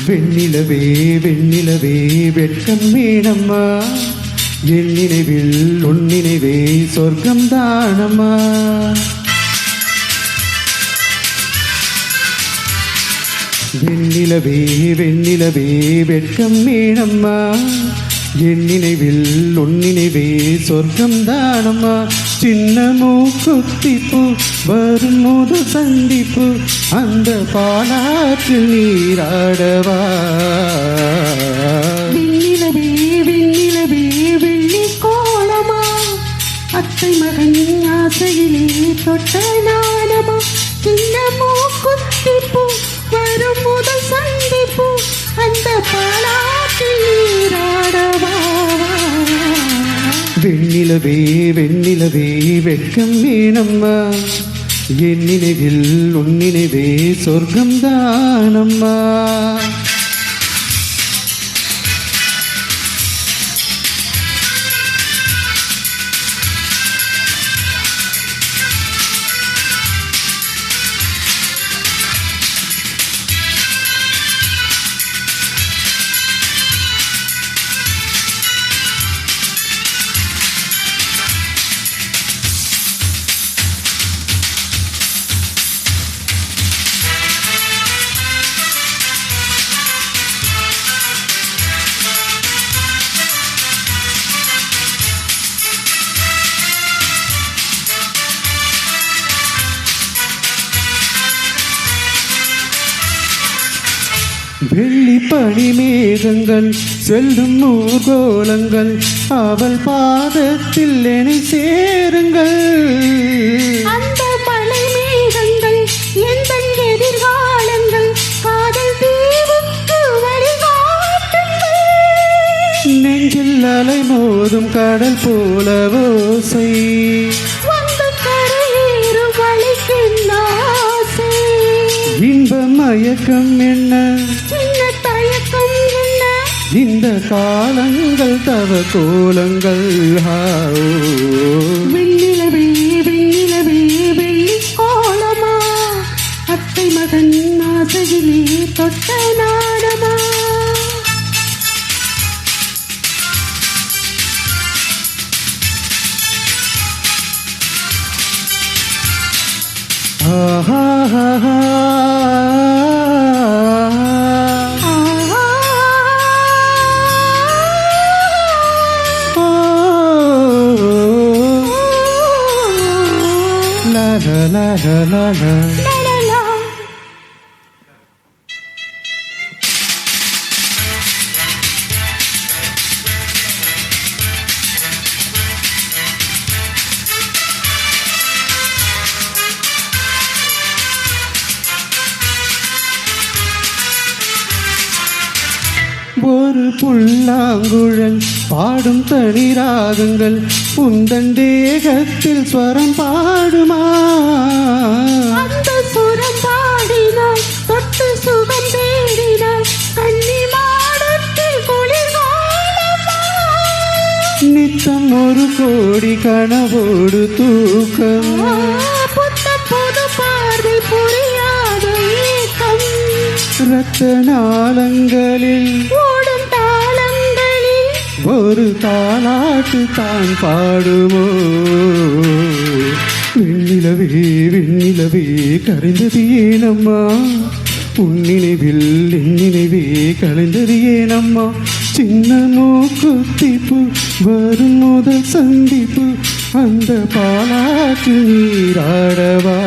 வெண்ணிலவே வெண்ணிலவே வெட்கம் வேணம்மா, என் நினைவில் உன் நினைவே சொர்க்கம் தானம்மா. வெண்ணிலவே வெண்ணிலவே வெட்கம் வேணம்மா, என் நினைவில் உன் நினைவே சொர்க்கம் தானம்மா. சின்ன மூக்குத்திப்பு வரும் முது சந்திப்பு, அந்த பாலாற்றில் நீராடவா. வெண்ணிலவே வெண்ணிலவே வெள்ளி கோலமா, அத்தை மகன் ஆசையிலே தொட்ட நாணமா. சின்ன மூக்குத்திப்பு வரும் முதல் சந்திப்பு, அந்த பாலாற்றில் நீராடவா. வெண்ணிலவே வெண்ணிலவே வெட்கம் வேணம்மா, என் நினைவில் உன் நினைவே சொர்க்கம் தானம்மா. வெள்ளி பனி மேகங்கள் செல்லும் ஊர்கோலங்கள், அவள் பாதத்தில் என்னை சேருங்கள். அந்த மலை மேகங்கள் எந்த எதிர்காலங்கள், காதல் தீவுக்கு வழிகாட்டுங்கள். நெஞ்சில் அலை மோதும் கடல் போல ஓசை, வந்து கரையேறும் வழிக்கின் ஆசை. இன்ப மயக்கம் என்ன, சின்ன தயக்கம் என்ன, இந்த காலங்கள் தவ கோலங்கள். வெண்ணிலவே வெண்ணிலவே வெள்ளி கோலமா, அத்தை மகன் ஆசையிலே தொட்ட நாடமா. La la la la la la. ஒரு புல்லாங்குழல் பாடும் தனிராகங்கள், உந்தன் தேகத்தில் ஸ்வரம் பாடுமா. அந்த சுரம் பாடினாய், தொட்டு சுகம் தேடினாய், கன்னி மாடத்தில் குளிர்காலமா. நித்தம் ஒரு கோடி கனவோடு தூக்கம், புத்த புது பார்வை புரியாத ஏக்கம். இரத்த நாளங்களில் ஓடும் தாளங்களில் ஒரு தாலாட்டு தான் பாடுமோ. வெண்ணிலவே வெண்ணிலவே கரைந்தது ஏனம்மா, உன் நினைவில் என் நினைவே கலைந்தது ஏனம்மா. சின்ன மூக்குத்திப்பு வரும் முதல் சந்திப்பு, அந்த பாலாற்று நீராடவா.